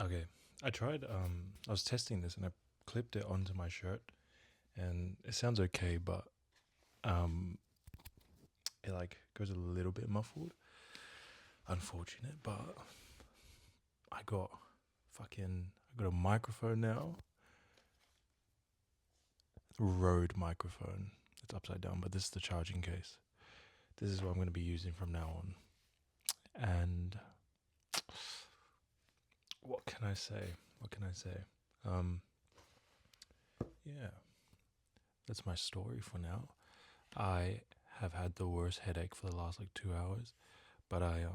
Okay, I tried. I was testing this and I clipped it onto my shirt, and it sounds okay, but um, it like goes a little bit muffled. Unfortunate, but I got I got a microphone now, Rode microphone. It's upside down, but this is the charging case. This is what I'm going to be using from now on. And what can I say? What can I say? Um, yeah, that's my story for now. I have had the worst headache for the last like 2 hours, but I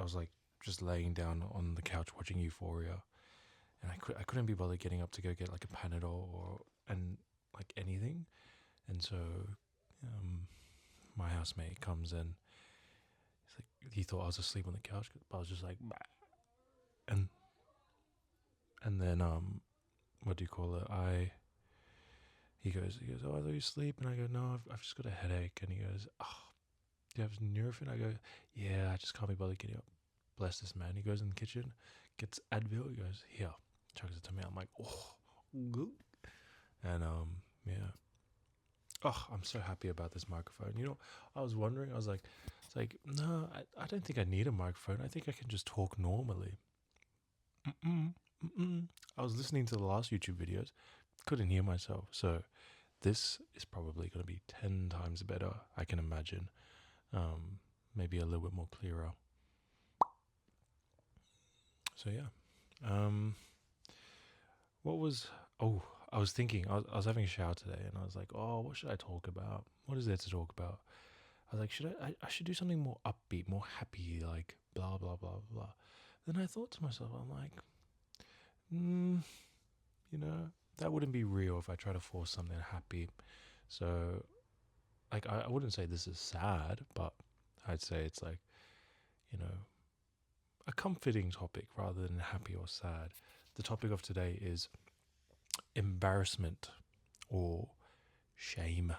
was like just laying down on the couch watching Euphoria, and I couldn't be bothered getting up to go get like a Panadol or and like anything, and so um, my housemate comes in. He's like, he thought I was asleep on the couch, but I was just like, "Bah." and and then what do you call it? He goes, oh, I thought you sleep, and I go, no, I've just got a headache, and he goes, oh, do you have Nurofen? I go, yeah, I just can't be bothered getting up. Bless this man. He goes in the kitchen, gets Advil. He goes, here, chucks it to me. I'm like, oh, good. And yeah. Oh, I'm so happy about this microphone. I was wondering. I was like, it's like, no, I don't think I need a microphone. I think I can just talk normally. Mm-mm, mm-mm. I was listening to the last YouTube videos, couldn't hear myself. So this is probably going to be 10 times better. I can imagine. Maybe a little bit more clearer. So yeah. Um, what was? Oh, I was thinking. I was having a shower today, and I was like, oh, what should I talk about? What is there to talk about? I was like, I should do something more upbeat, more happy, like blah blah blah blah. Then I thought to myself, I'm like, mm, you know, that wouldn't be real if I try to force something happy. So, like, I wouldn't say this is sad, but I'd say it's like, you know, a comforting topic rather than happy or sad. The topic of today is embarrassment or shame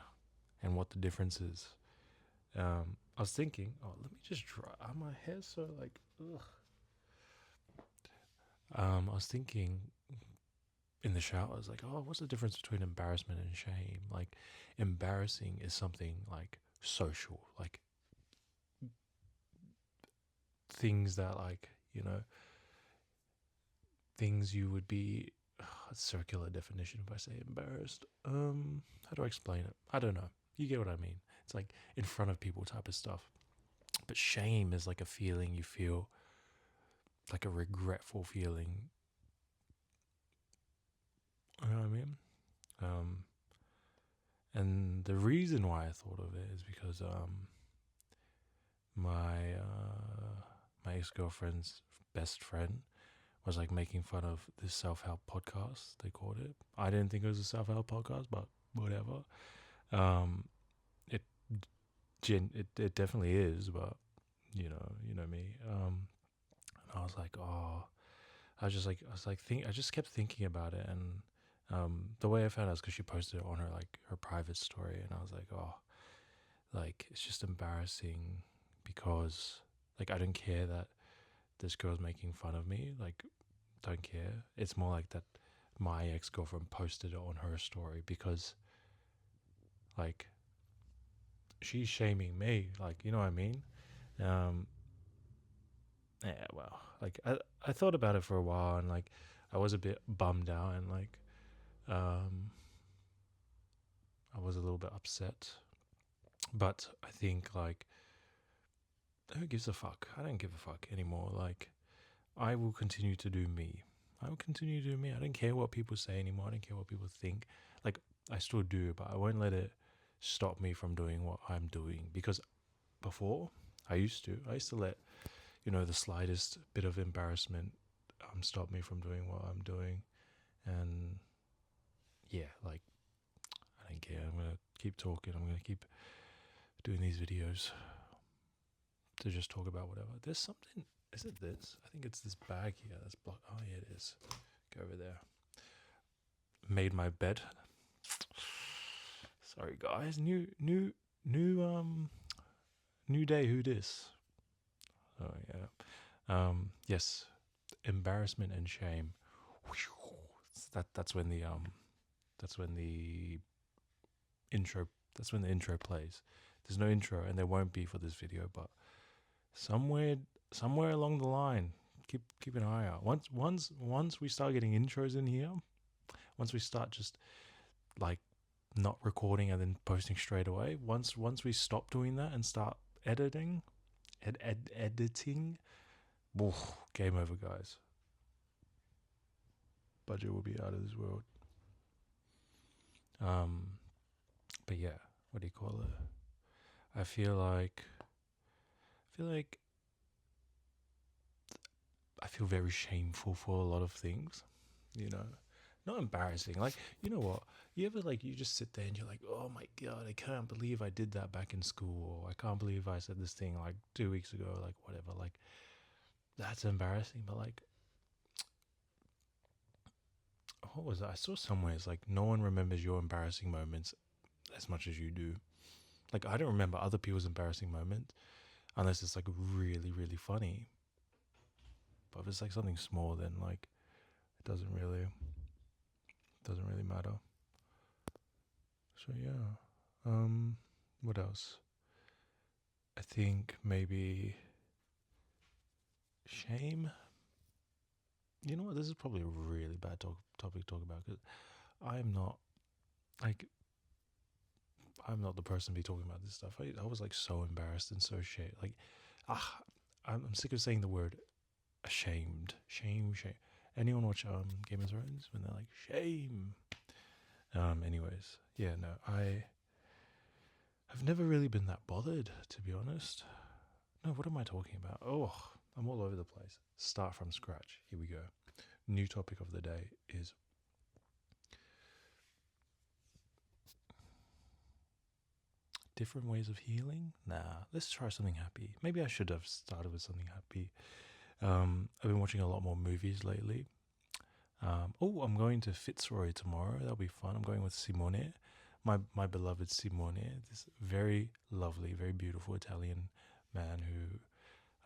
and what the difference is. I was thinking, oh, let me just dry. My hair's so like, ugh. I was thinking in the shower, I was like, oh, what's the difference between embarrassment and shame? Like, embarrassing is something like social, like things that, like, things you would be. A circular definition if I say embarrassed. How do I explain it? I don't know. You get what I mean. It's like in front of people type of stuff. But shame is like a feeling you feel, like a regretful feeling. You know what I mean? Um, and the reason why I thought of it is because my ex girlfriend's best friend was like making fun of this self help podcast. They called it. I didn't think it was a self help podcast, but whatever. Um, it it definitely is, but you know me. And I was like, oh, I just kept thinking about it, and the way I found out is because she posted it on her like her private story, and I was like, oh, like it's just embarrassing because like I don't care that this girl's making fun of me, like don't care. It's more like that my ex girlfriend posted it on her story because like she's shaming me, like you know what I mean. Um, yeah, well, like I thought about it for a while, and like I was a bit bummed out, and like um I was a little bit upset, but I think like who gives a fuck? I don't give a fuck anymore. Like I will continue to do me. I will continue to do me. I don't care what people say anymore. I don't care what people think. Like I still do, but I won't let it stop me from doing what I'm doing because before I used to let the slightest bit of embarrassment stop me from doing what I'm doing. And yeah, like I don't care. I'm gonna keep talking. I'm gonna keep doing these videos to just talk about whatever. There's something. Is it this? I think it's this bag here that's blocked. Oh yeah, it is. Go over there. Made my bed. Sorry guys. New new day. Who dis? Oh yeah. Yes. Embarrassment and Shame. That's when the that's when the intro that's when the intro plays. There's no intro, and there won't be for this video, but somewhere along the line, keep an eye out. Once we start getting intros in here, once we start just like not recording and then posting straight away, once we stop doing that and start editing, editing, game over, guys. Budget will be out of this world. But yeah, what do you call it? I feel like I feel very shameful for a lot of things, you know. Not embarrassing. Like, you know what? You ever like you just sit there and you're like, oh my god, I can't believe I did that back in school, or I can't believe I said this thing like 2 weeks ago, like whatever. Like that's embarrassing. But like, what was that? I saw somewhere it's like no one remembers your embarrassing moments as much as you do. Like I don't remember other people's embarrassing moments unless it's like really, really funny. But if it's like something small, then like it doesn't really matter. So yeah. What else? I think maybe shame. You know what? This is probably a really bad topic to talk about because I'm not like I'm not the person to be talking about this stuff. I was like so embarrassed and so shame. Like, I'm sick of saying the word ashamed. Shame. Anyone watch Game of Thrones when they're like shame? Anyways, yeah, no, I've never really been that bothered, to be honest. No, what am I talking about? Oh, I'm all over the place. Start from scratch. Here we go. New topic of the day is different ways of healing. Nah, let's try something happy. Maybe I should have started with something happy. I've been watching a lot more movies lately. I'm going to Fitzroy tomorrow. That'll be fun. I'm going with Simone, my beloved Simone, this very lovely, very beautiful Italian man who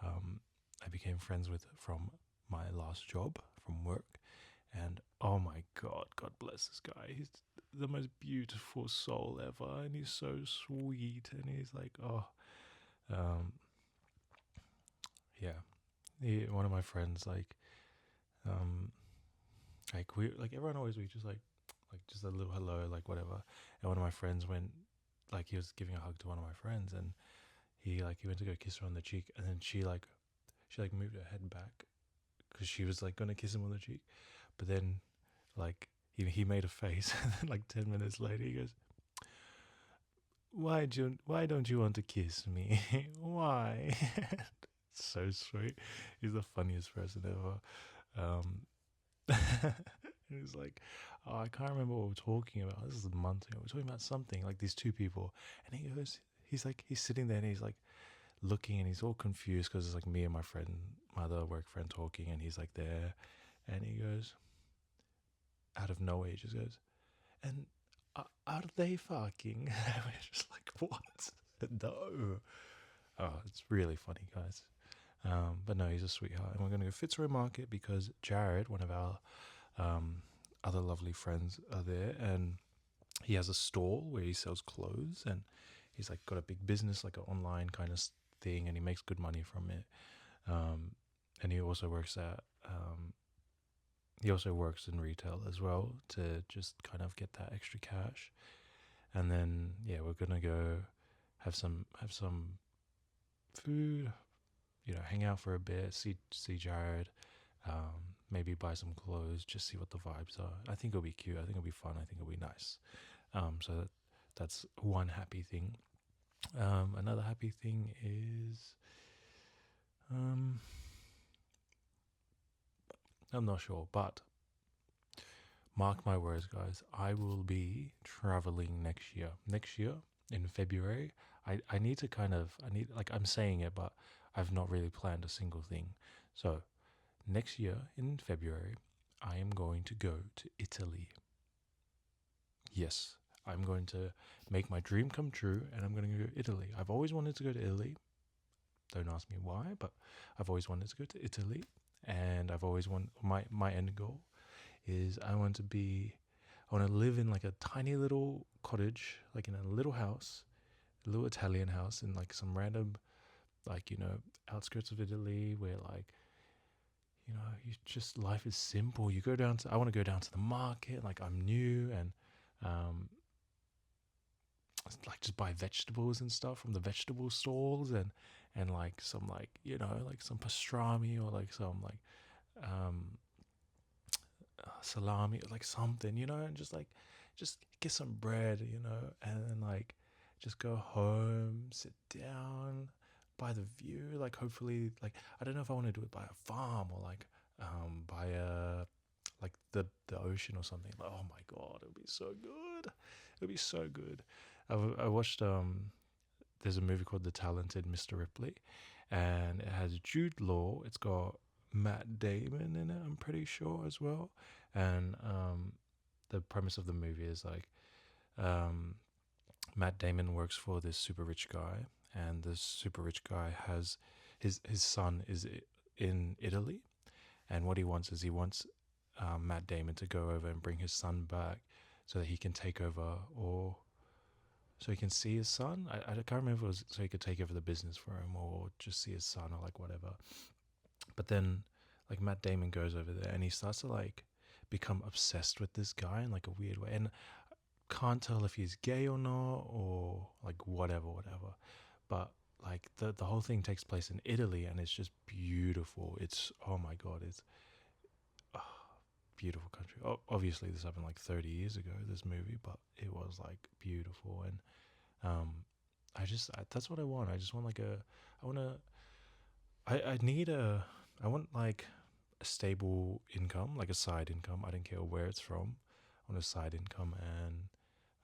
I became friends with from my last job, from work. And oh my God bless this guy. He's the most beautiful soul ever, and he's so sweet. And he's like, um, yeah. One of my friends, like everyone always we just like just a little hello, like whatever. And one of my friends went, like he was giving a hug to one of my friends, and he went to go kiss her on the cheek, and then she moved her head back because she was like gonna kiss him on the cheek, but then like he made a face, and then like 10 minutes later he goes, why don't you want to kiss me? Why? It's so sweet. He's the funniest person ever. It was like, oh, I can't remember what we're talking about. This is a month ago. We're talking about something like these two people, and he's sitting there and he's like looking, and he's all confused because it's like me and my other work friend talking, and he's like there, and he goes, out of nowhere, he just goes, and are they fucking? And we're just like, what? No. Oh, it's really funny, guys. But no, he's a sweetheart. And we're going to go Fitzroy Market because Jared, one of our other lovely friends, are there. And he has a stall where he sells clothes. And he's like got a big business, like an online kind of thing. And he makes good money from it. And he also works in retail as well to just kind of get that extra cash. And then, yeah, we're going to go have some food, hang out for a bit, see Jared, maybe buy some clothes, just see what the vibes are. I think it'll be cute. I think it'll be fun. I think it'll be nice. So that's one happy thing. Another happy thing is, I'm not sure, but mark my words, guys. I will be traveling next year. Next year in February. I need to I'm saying it, but I've not really planned a single thing. So next year in February, I am going to go to Italy. Yes, I'm going to make my dream come true, and I'm going to go to Italy. I've always wanted to go to Italy. Don't ask me why, but I've always wanted to go to Italy. and I've always want my end goal is I want to live in like a tiny little cottage, like in a little house, a little Italian house in like some random, like, outskirts of Italy where, like, you just, life is simple. I want to go down to the market, like I'm new, and um, like just buy vegetables and stuff from the vegetable stalls, and like some, like, like some pastrami, or like some, like, um salami, or like something, and just get some bread, and then, like, just go home, sit down by the view, like, hopefully, like, I don't know if I want to do it by a farm, or like, by a, like, the ocean or something. Like, oh my god, it would be so good. It would be so good. I watched, there's a movie called The Talented Mr. Ripley, and it has Jude Law. It's got Matt Damon in it, I'm pretty sure, as well. And the premise of the movie is, like, um, Matt Damon works for this super rich guy, and this super rich guy has his son is in Italy, and what he wants Matt Damon to go over and bring his son back so that he can take over, or so he can see his son. I can't remember if it was so he could take over the business for him, or just see his son, or like whatever. But then, like, Matt Damon goes over there and he starts to, like, become obsessed with this guy in like a weird way, and can't tell if he's gay or not, or like whatever. But, like, the whole thing takes place in Italy, and it's just beautiful. It's, oh my god, it's beautiful country. Obviously, this happened like 30 years ago, this movie, but it was like beautiful. And that's what I want. I just want, like, I want to, I need I want, like, a stable income, like a side income. I don't care where it's from. I want a side income, and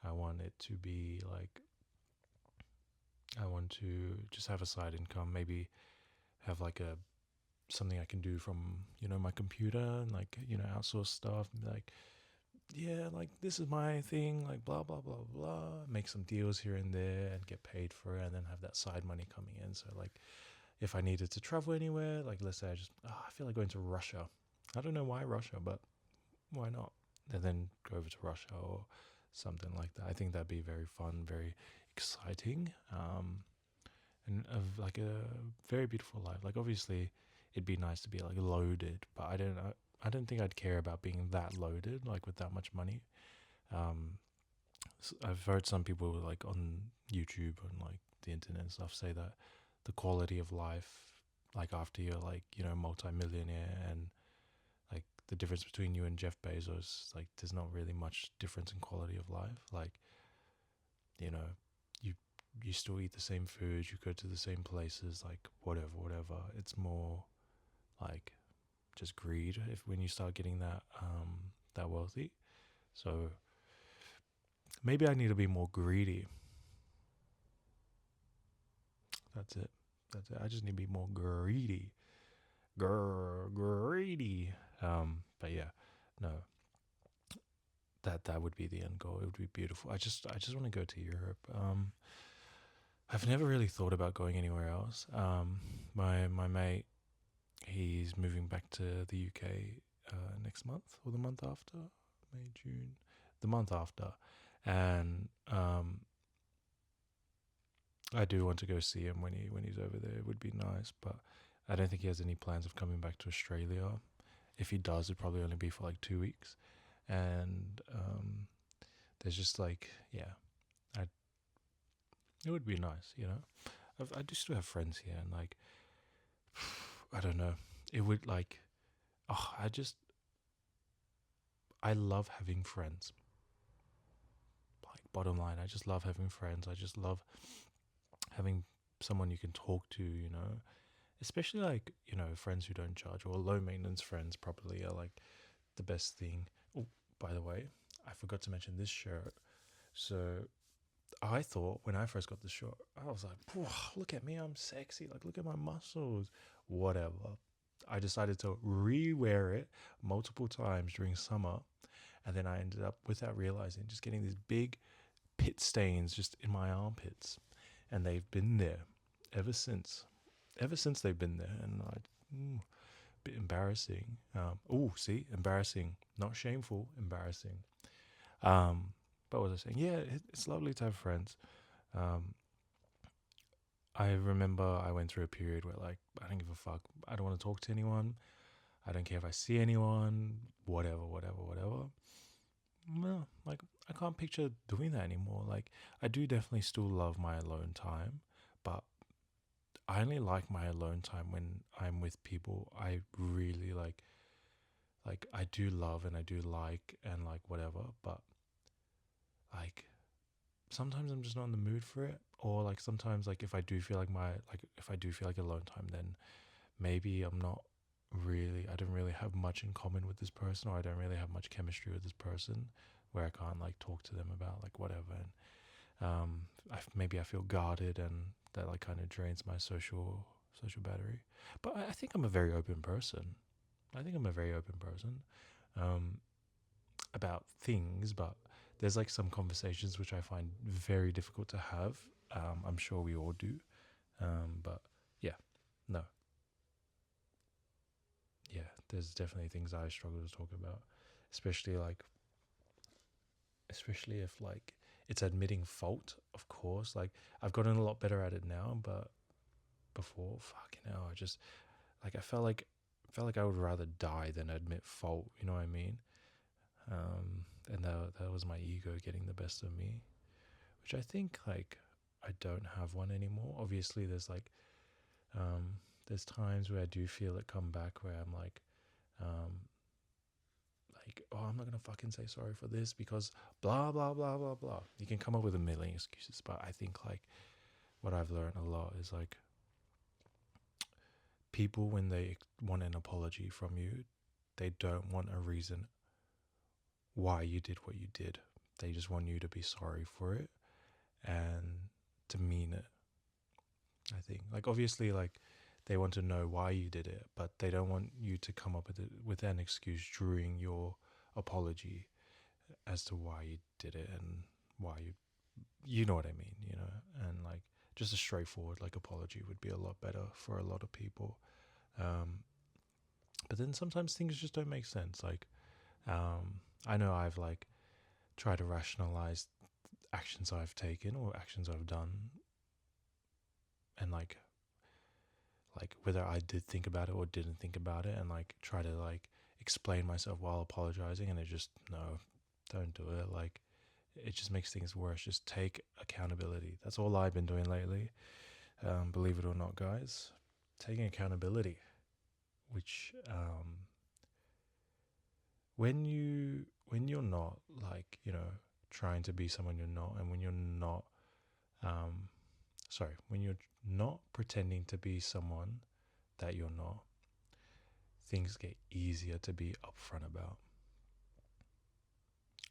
I want it to be like, I want to just have a side income, maybe have like a something I can do from, my computer, and, like, outsource stuff, and be like, yeah, like, this is my thing, like, blah blah blah blah, make some deals here and there and get paid for it, and then have that side money coming in. So, like, if I needed to travel anywhere, like, let's say I feel like going to Russia. I don't know why Russia, but why not? And then go over to Russia or something like that. I think that'd be very fun, very exciting, and of, like, a very beautiful life. Like, obviously, it'd be nice to be, like, loaded, but I don't think I'd care about being that loaded, like, with that much money. Um, I've heard some people, like, on YouTube and, like, the internet and stuff, say that the quality of life, like, after you're, like, multi-millionaire, and, like, the difference between you and Jeff Bezos, like, there's not really much difference in quality of life. Like, you know, you you still eat the same food, you go to the same places, like, whatever. It's more like just greed if when you start getting that wealthy. So maybe I need to be more greedy. That's it. That's it. I just need to be more greedy. Greedy. But yeah, no. That would be the end goal. It would be beautiful. I just want to go to Europe. I've never really thought about going anywhere else. My mate, he's moving back to the UK next month, or the month after, May, June, the month after, and I do want to go see him when he's over there. It would be nice, but I don't think he has any plans of coming back to Australia. If he does, it'd probably only be for like 2 weeks, and there's just, like, yeah, I it would be nice, I do still have friends here, and, like, I don't know, it would, like, oh, I love having friends. Like, bottom line, I just love having friends. I just love having someone you can talk to, especially, like, friends who don't judge, or low maintenance friends probably are, like, the best thing. Oh, by the way, I forgot to mention this shirt. So I thought when I first got the shirt, I was like, look at me, I'm sexy. Like, look at my muscles. Whatever. I decided to re-wear it multiple times during summer, and then I ended up, without realizing, just getting these big pit stains just in my armpits, and they've been there ever since. Ever since they've been there, and bit embarrassing. Oh, see, embarrassing, not shameful, embarrassing. Um, but what was I saying? Yeah, it's lovely to have friends. Um, I remember I went through a period where like I don't give a fuck. I don't want to talk to anyone. I don't care if I see anyone. Whatever, whatever, whatever. No, like I can't picture doing that anymore. Like I do definitely still love my alone time, but I only like my alone time when I'm with people I really like. Like I do love and I do like and like whatever, but like sometimes I'm just not in the mood for it. Or like sometimes like if I do feel like if I do feel like alone time, then maybe I don't really have much in common with this person, or I don't really have much chemistry with this person where I can't like talk to them about like whatever. And maybe I feel guarded, and that like kind of drains my social battery. But I think I'm a very open person. I think I'm a very open person um, about things, but there's like some conversations which I find very difficult to have. I'm sure we all do. But yeah, no, yeah, there's definitely things I struggle to talk about, especially like, especially if like it's admitting fault. Of course, like I've gotten a lot better at it now, but before, fucking hell, I just like I felt like I would rather die than admit fault. You know what I mean? And that was my ego getting the best of me, which I think like I don't have one anymore. Obviously, um, there's times where I do feel it come back where I'm um, like, oh, I'm not gonna fucking say sorry for this because blah blah blah blah blah. You can come up with a million excuses, but I think like what I've learned a lot is like people when they want an apology from you, they don't want a reason why you did what you did. They just want you to be sorry for it and to mean it. I think like obviously like they want to know why you did it, but they don't want you to come up with an excuse during your apology as to why you did it and why you know what I mean, you know, and like just a straightforward like apology would be a lot better for a lot of people. Um, but then sometimes things just don't make sense. Like I know I've like tried to rationalize actions I've taken or actions I've done, and like whether I did think about it or didn't think about it, and like try to like explain myself while apologizing, and it just no, don't do it. Like it just makes things worse. Just take accountability. That's all I've been doing lately. Believe it or not, guys, taking accountability. Which when you're not like trying to be someone you're not, and when you're not um, when you're not pretending to be someone that you're not, things get easier to be upfront about.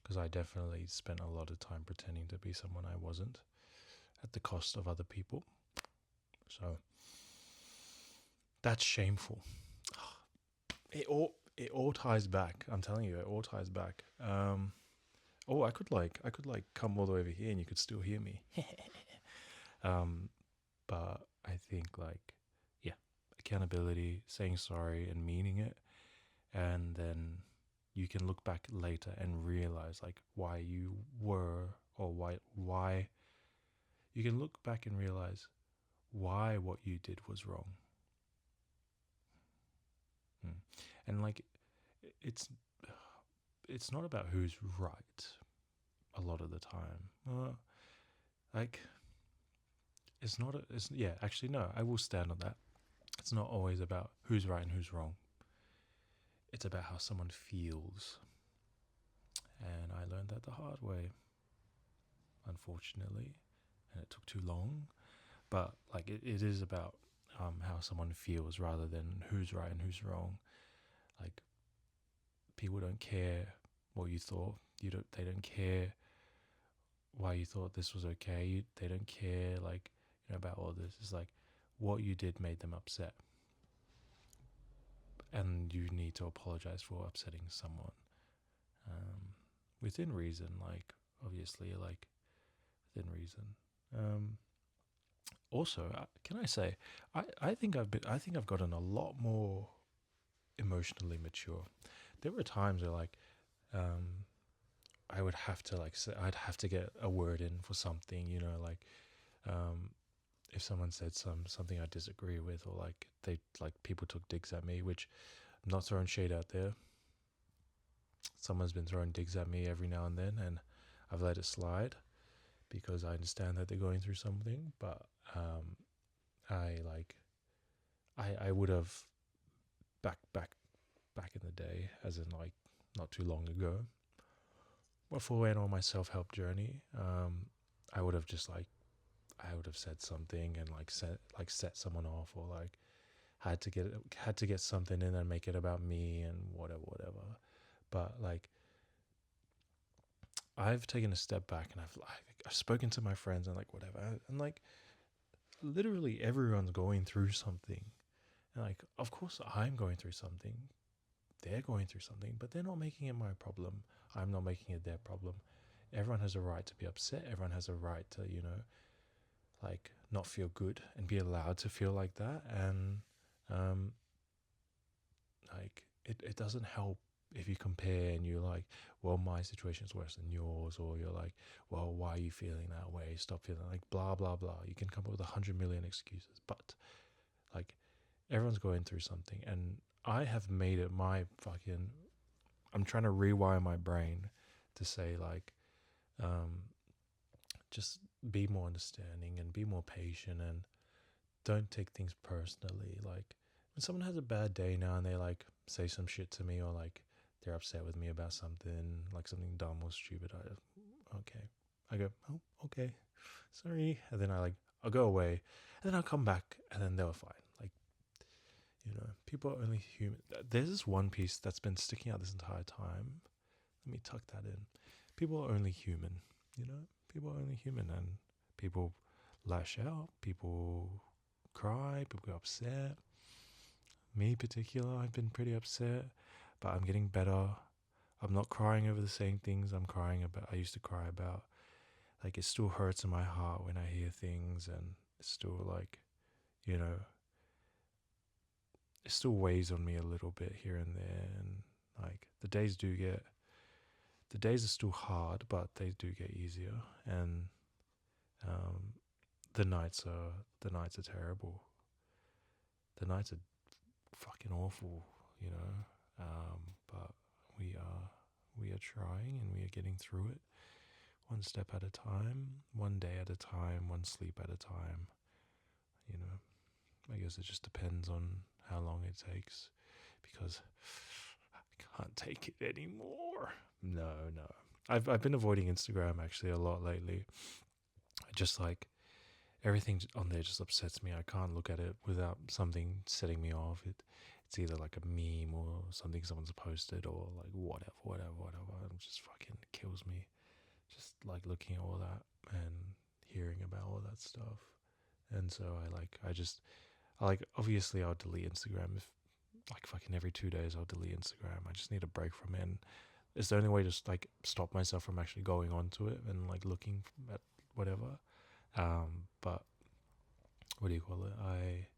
Because I definitely spent a lot of time pretending to be someone I wasn't at the cost of other people. So that's shameful. It all ties back. I'm telling you, it all ties back. Oh, I could like come all the way over here and you could still hear me. um, but I think like yeah, accountability, saying sorry and meaning it, and then you can look back later and realize like why you were or why you can look back and realize why what you did was wrong. Hmm. And like it's it's not about who's right a lot of the time. Like it's not it's yeah, actually no, I will stand on that. It's not always about who's right and who's wrong. It's about how someone feels. And I learned that the hard way, unfortunately, and it took too long. But like it is about how someone feels rather than who's right and who's wrong. Like people don't care what you thought. They don't care why you thought this was okay. They don't care like about all this. It's like what you did made them upset, and you need to apologize for upsetting someone within reason. Like obviously, like within reason. Um, Also, can I say, I think I've gotten a lot more. emotionally mature. There were times where like I would have to like say, I'd have to get a word in for something, you know, like if someone said something I disagree with, or like they like people took digs at me, which I'm not throwing shade out there. Someone's been throwing digs at me every now and then, and I've let it slide because I understand that they're going through something. But I like I would have back in the day, as in like not too long ago, before I went on my self-help journey, I would have just like I would have said something and like set someone off, or like had to get something in and make it about me and whatever. But like I've taken a step back and I've spoken to my friends and like whatever, and like literally everyone's going through something. And like of course I'm going through something, they're going through something, but they're not making it my problem. I'm not making it their problem. Everyone has a right to be upset. Everyone has a right to, you know, like not feel good and be allowed to feel like that. And like it doesn't help if you compare and you're like, well, my situation's worse than yours, or you're like, well, why are you feeling that way? Stop feeling like blah blah blah. You can come up with 100 million excuses, but like everyone's going through something, and I have made it my fucking. I'm trying to rewire my brain to say like, just be more understanding and be more patient, and don't take things personally. Like when someone has a bad day now and they like say some shit to me, or like they're upset with me about something, like something dumb or stupid, I go, oh, okay, sorry, and then I'll go away, and then I'll come back, and then they were fine. Like, you know, people are only human. There's this one piece that's been sticking out this entire time. Let me tuck that in. People are only human, you know? People are only human, and people lash out, people cry, people get upset. Me in particular, I've been pretty upset, but I'm getting better. I'm not crying over the same things I used to cry about. Like, it still hurts in my heart when I hear things, and it's still like, you know, it still weighs on me a little bit here and there. And like, the days are still hard, but they do get easier. And um, the nights are terrible. The nights are fucking awful, you know. But we are trying, and we are getting through it, one step at a time, one day at a time, one sleep at a time. You know, I guess it just depends on how long it takes, because I can't take it anymore. No. I've been avoiding Instagram actually a lot lately. I just like everything on there just upsets me. I can't look at it without something setting me off. It's either like a meme or something someone's posted, or like whatever. It just fucking kills me. Just like looking at all that and hearing about all that stuff. And so obviously I'll delete Instagram if like fucking every 2 days I'll delete Instagram. I just need a break from it. And it's the only way to just like stop myself from actually going onto it and like looking at whatever. But what do you call it? I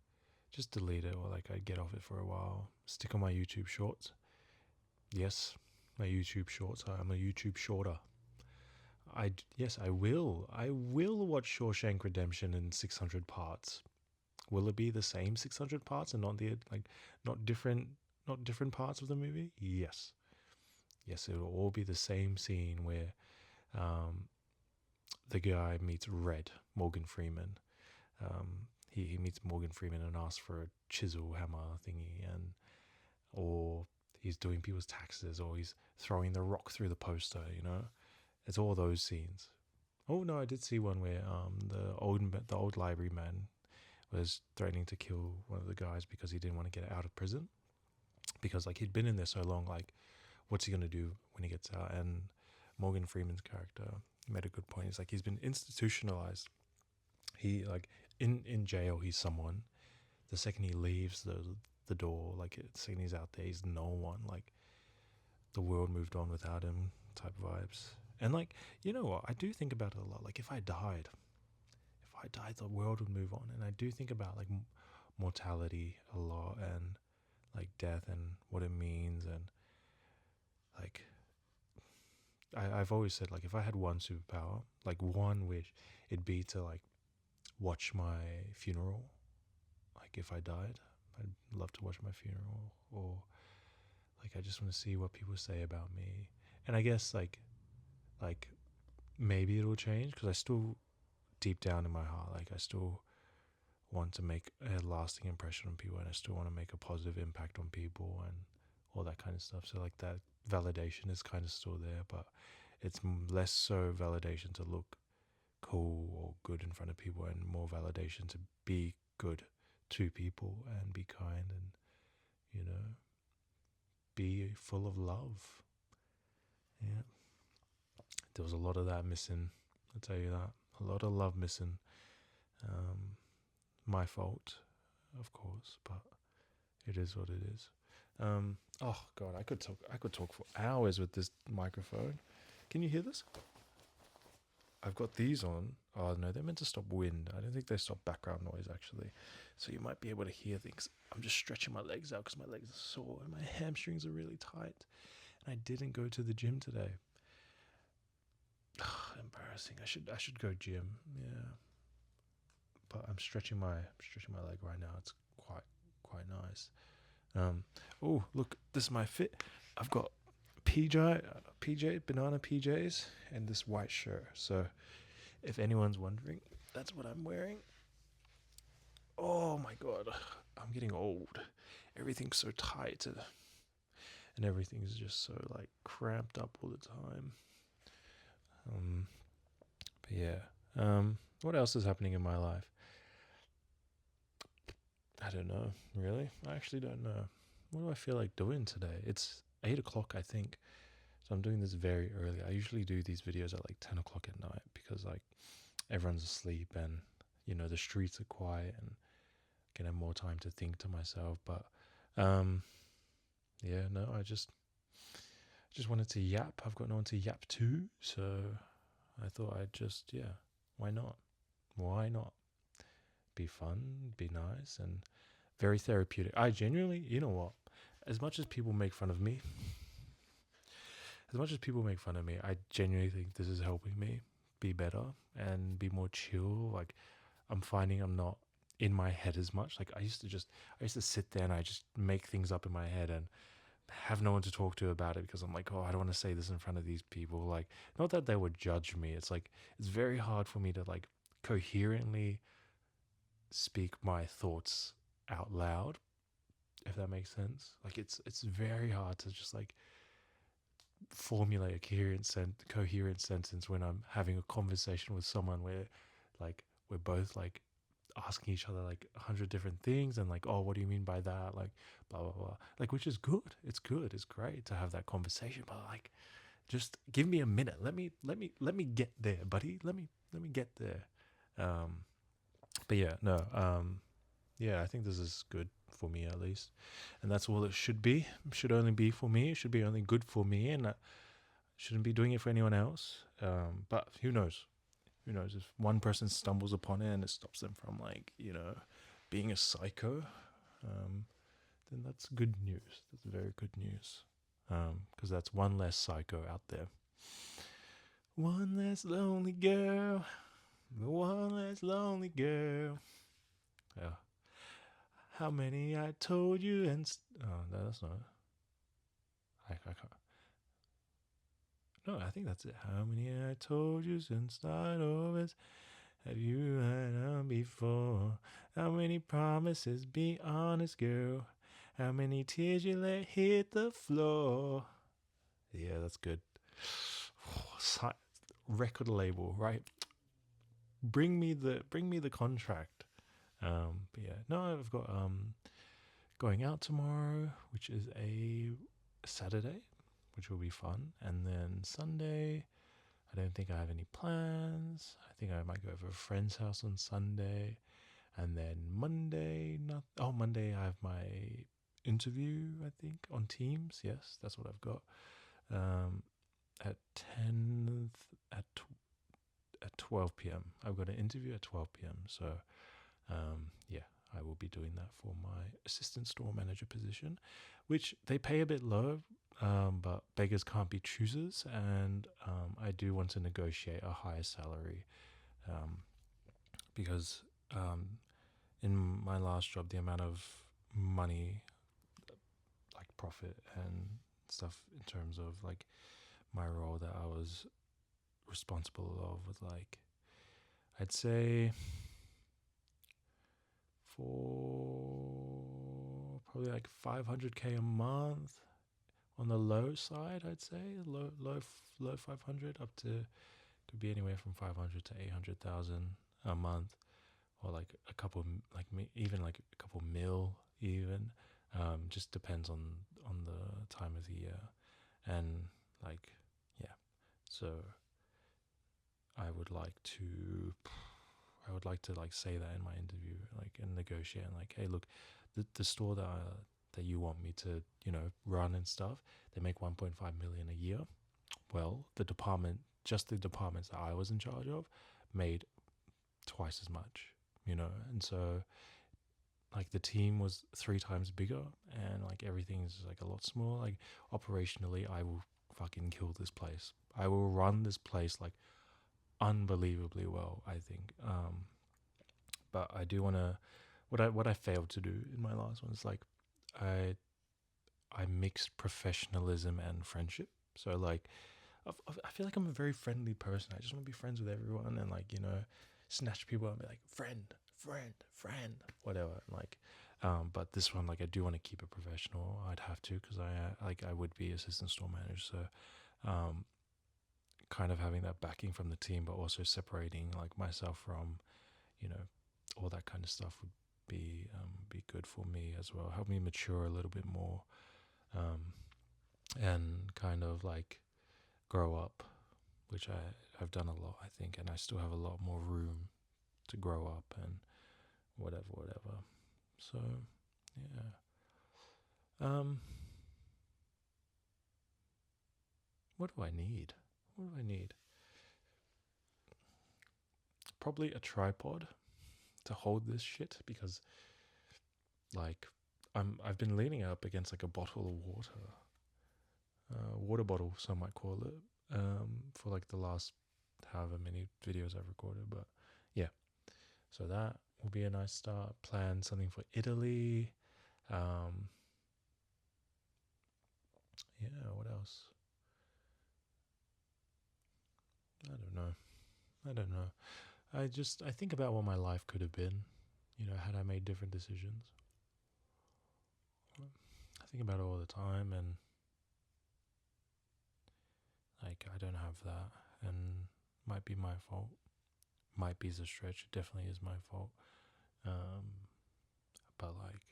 just delete it, or like I get off it for a while. Stick on my YouTube shorts. Yes, my YouTube shorts. I'm a YouTube shorter. Yes, I will. I will watch Shawshank Redemption in 600 parts. Will it be the same 600 parts and not different parts of the movie? Yes. Yes, it will all be the same scene where the guy meets Red, Morgan Freeman. He meets Morgan Freeman and asks for a chisel hammer thingy, or he's doing people's taxes, or he's throwing the rock through the poster. You know, it's all those scenes. Oh no, I did see one where the old library man was threatening to kill one of the guys because he didn't want to get out of prison, because like he'd been in there so long. Like, what's he gonna do when he gets out? And Morgan Freeman's character made a good point. He's like, he's been institutionalized. He like in jail, he's someone. The second he leaves the door, like the second he's out there, he's no one. Like, the world moved on without him, type vibes. And like, you know what? I do think about it a lot. Like, if I died, the world would move on. And I do think about like mortality a lot, and like death and what it means. And like I've always said, like, if I had one superpower, like one wish, it'd be to like watch my funeral. Like if I died, I'd love to watch my funeral. Or like I just want to see what people say about me. And I guess like maybe it'll change, because I still, deep down in my heart, like I still want to make a lasting impression on people, and I still want to make a positive impact on people and all that kind of stuff. So like that validation is kind of still there, but it's less so validation to look cool or good in front of people, and more validation to be good to people and be kind and, you know, be full of love. Yeah. There was a lot of that missing, I'll tell you that. A lot of love missing. My fault, of course, but it is what it is. Oh god, I could talk for hours with this microphone. Can you hear this? I've got these on. Oh no, they're meant to stop wind. I don't think they stop background noise actually. So you might be able to hear things. I'm just stretching my legs out because my legs are sore and my hamstrings are really tight. And I didn't go to the gym today. Embarrassing. I should go gym. Yeah. But I'm stretching my leg right now. It's quite nice. Oh, look, this is my fit. I've got PJ banana PJs and this white shirt. So if anyone's wondering, that's what I'm wearing. Oh my god, I'm getting old. Everything's so tight and everything's just so like cramped up all the time. But yeah. What else is happening in my life? I don't know, really. I actually don't know. What do I feel like doing today? It's 8 o'clock, I think. So I'm doing this very early. I usually do these videos at like 10 o'clock at night because like everyone's asleep and, you know, the streets are quiet and I can have more time to think to myself. But yeah, no, I just wanted to yap. I've got no one to yap to. So I thought I'd just, yeah, why not? Why not? Be fun, be nice, and very therapeutic. I genuinely, you know what? As much as people make fun of me, I genuinely think this is helping me be better and be more chill. Like I'm finding I'm not in my head as much. Like I used to sit there and I just make things up in my head and have no one to talk to about it because I'm like, oh, I don't want to say this in front of these people. Like, not that they would judge me. It's like, it's very hard for me to like coherently speak my thoughts out loud, if that makes sense. Like it's very hard to just like formulate a coherent sentence when I'm having a conversation with someone where like we're both like asking each other like 100 different things and like, oh, what do you mean by that, like blah blah blah, like, which is good. It's great to have that conversation, but like just give me a minute. Let me get there, buddy. Let me get there. But yeah, no, yeah, I think this is good for me at least, and that's all it should be. It should only be for me. It should be only good for me, and I shouldn't be doing it for anyone else. But who knows? Who knows if one person stumbles upon it and it stops them from like, you know, being a psycho? Then that's good news. That's very good news. Because that's one less psycho out there. One less lonely girl. One less lonely girl. Yeah. How many I told you and... oh, no, that's not it. I can't. No, I think that's it. How many I told you since start overs have you had on before? How many promises, be honest, girl? How many tears you let hit the floor? Yeah, that's good. Record label, right? Bring me the contract. But yeah, no, I've got going out tomorrow, which is a Saturday, which will be fun, and then Sunday, I don't think I have any plans. I think I might go over a friend's house on Sunday, and then Monday, Monday I have my interview, I think, on Teams. Yes, that's what I've got. At 10 at 12 p.m. I've got an interview at 12 p.m. So, yeah, I will be doing that for my assistant store manager position, which they pay a bit low, but beggars can't be choosers, and I do want to negotiate a higher salary, um, because in my last job, the amount of money, like profit and stuff in terms of like my role that I was responsible of was like, I'd say for probably like 500K a month on the low side. I'd say low 500 up to, could be anywhere from 500 to 800,000 a month, or like a couple, like even like a couple mil even. Just depends on the time of the year, and like, yeah. So I would like to I would like to like say that in my interview, like, and negotiate, and like, hey, look, the store that you want me to, run and stuff, they make 1.5 million a year. Well, just the departments that I was in charge of, made twice as much, and so like the team was 3 times bigger, and like everything's like a lot smaller. Like operationally, I will fucking kill this place. I will run this place like unbelievably well, I think. But I do want to, what I failed to do in my last one is like, I I mixed professionalism and friendship. So like, I feel like I'm a very friendly person. I just want to be friends with everyone, and like, snatch people and be like, friend, friend, friend, whatever. Like, but this one, like, I do want to keep it professional. I'd have to, because I would be assistant store manager. So, kind of having that backing from the team, but also separating like myself from, you know, all that kind of stuff would be good for me as well. Help me mature a little bit more, and kind of like grow up, which I've done a lot, I think, and I still have a lot more room to grow up and whatever. So yeah. What do I need? What do I need? Probably a tripod to hold this shit, because like I've been leaning up against like a bottle of water bottle, some might call it, for like the last however many videos I've recorded. But yeah, so that will be a nice start. Plan something for Italy. Yeah, what else? I don't know. I think about what my life could have been, had I made different decisions. I think about it all the time, and like, I don't have that, and might be my fault. Might be the stretch. It definitely is my fault. But like,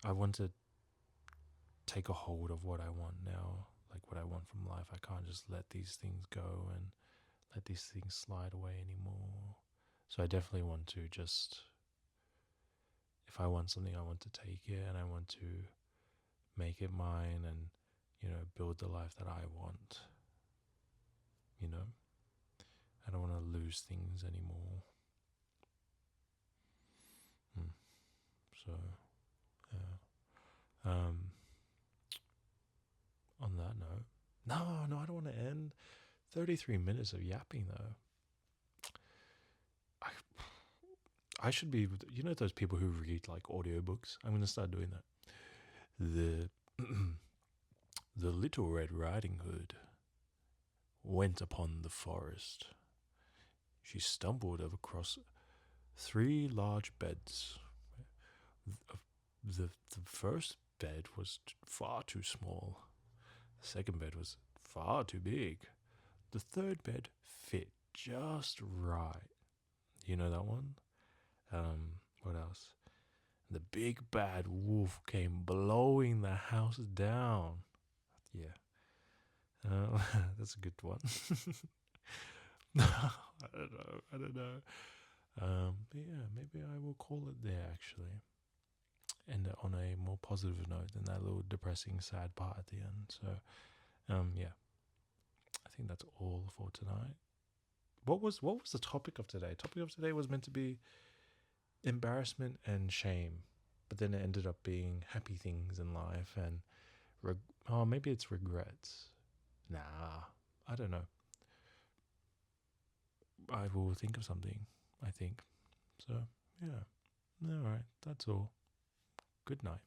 I want to take a hold of what I want now, like what I want from life. I can't just let these things go and let these things slide away anymore. So I definitely want to just, if I want something, I want to take it, and I want to make it mine, and build the life that I want. I don't want to lose things anymore. So yeah. On that note, no, I don't want to end. 33 minutes of yapping though. I should be, those people who read like audiobooks. I'm going to start doing that. The the Little Red Riding Hood went upon the forest. She stumbled across 3 large beds. The first bed was far too small. The second bed was far too big. The third bed fit just right. You know that one? What else? The big bad wolf came blowing the house down. Yeah. That's a good one. I don't know. But yeah, maybe I will call it there, actually. End it on a more positive note than that little depressing, sad part at the end. So, yeah. I think that's all for tonight. What was the topic of today? Topic of today was meant to be embarrassment and shame, but then it ended up being happy things in life and maybe it's regrets. Nah, I don't know. I will think of something, I think. So, yeah. All right, that's all. Good night.